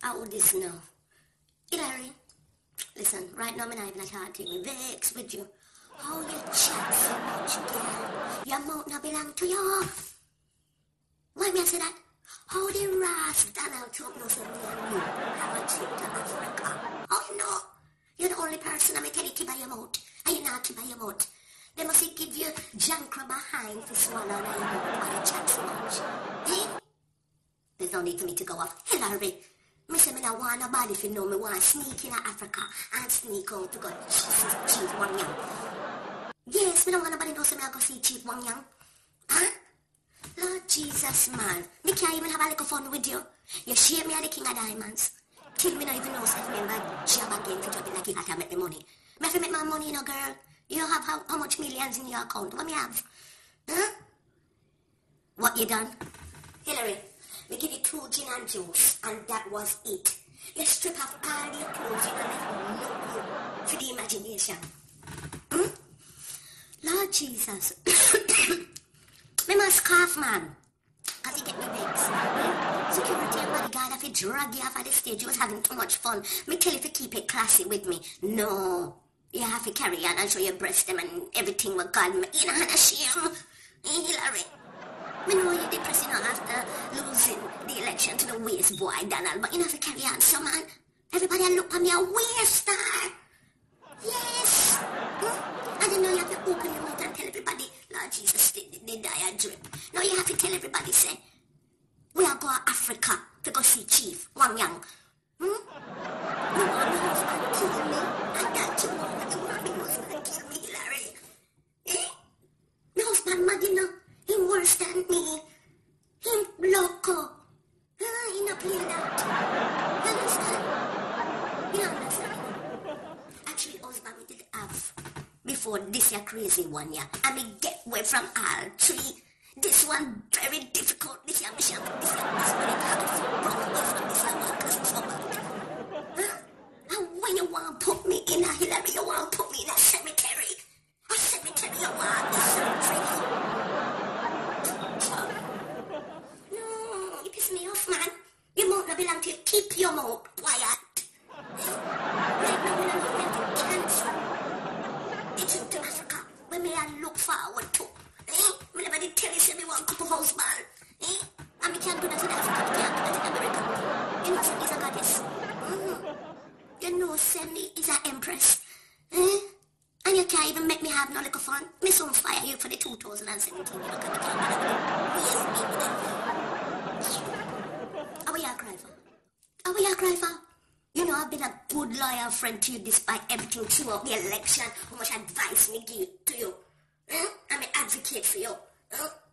How would this now? Hillary, listen, right now I'm not even talking. Me vex with you. How you chat so much, girl? Your mouth not belong to you. Why me I say that? How the Ras Donald Trump knows me and you have a trip to Africa? Oh no, you're the only person I'm telling you by your mouth. And you're not by your mouth. They must give you junk behind for swallow and your mouth while you chat so much. Eh? There's no need for me to go off. Hillary, me say me not want nobody if you know me want to sneak in Africa and sneak out to go Chief Wagna. Yes, me don't want nobody know say me I go see Chief Wagna. Huh? Lord Jesus, man. Me can't even have a little fun with you. You share me as the king of diamonds. Till me not even know self me and job again to job it like you got to make the money. Me have to make my money, you know, girl. You have how much millions in your account? What me have? Huh? What you done? Hillary, we give you 2 gin and juice, and that was it. You strip off all your clothes, you don't let no room for the imagination. Hmm? Lord Jesus. Me must cough, man. Cause you get me vexed. Security and bodyguard, if you drag you off of the stage, you was having too much fun. Me tell you to keep it classy with me. No. You have to carry on and show your breast them and everything with God. You know how to shame. Hillary. Me know you're depressing after losing the election to the waste boy, Donald, but you have to carry on, so man. Everybody look at me a waste star. Yes. I didn't know you have to open your mouth and tell everybody, Lord Jesus, they die a drip. Now you have to tell everybody, say, we are going to Africa to go see Chief Wagna. You want my husband to kill me? And that you know that you want my husband to kill me, Hillary. Eh? My husband mad, you know. He worse than me. Him loco. He not play that. You understand? You understand? Actually, husband we did have before this year crazy one year. And we get away from all 3. This one very difficult. This year, this year, this one it hard to run away from this year one because it's so bad. Huh? And when you want to put me in a Hillary, you want to put me in a cemetery. A cemetery, you want the cemetery. No, you piss me off, man. Your mouth not belong to you. Keep your mouth quiet. Right now, we don't know when to cancel. It's to Africa, where me I look forward to. Me never did tell you, say me want couple husband. And me can't do that in Africa, me can't do that in America. You know, say, is a goddess. You know, say me is an empress. And you can't even make me have no little fun. Me soon fire you for the 2017, you know, because me can't do that. How will you cry for? How will you cry for? You know, I've been a good loyal friend to you despite everything throughout the election. How much advice me give to you. I'm an advocate for you.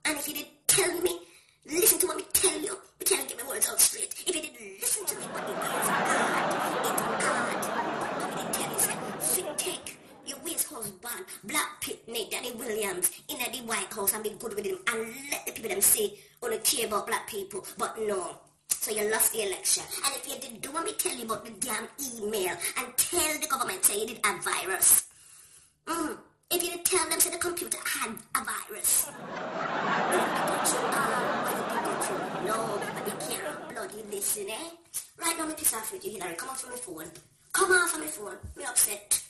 And if you didn't tell me, listen to what me tell you. You can't get my words out straight. If you didn't listen to me, what it is hard. It's hard. What me tell you, say, fit take your waste husband, Black Pitt, Nate, Danny Williams, in the White House and be good with him and let the people them say, only care about black people. But no. So you lost the election. And if you didn't do what me tell you about the damn email and tell the government say you did have virus. If you didn't tell them say the computer had a virus. No, but you can't bloody listen, eh? Right now me piss off with you, Hillary. Come off from my phone. Come off from my phone. Me upset.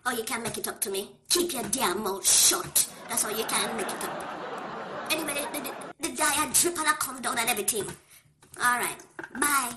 Oh, you can't make it up to me. Keep your damn mouth shut. That's how you can make it up. Anyway, the diet drip and I come down and everything. Alright, bye.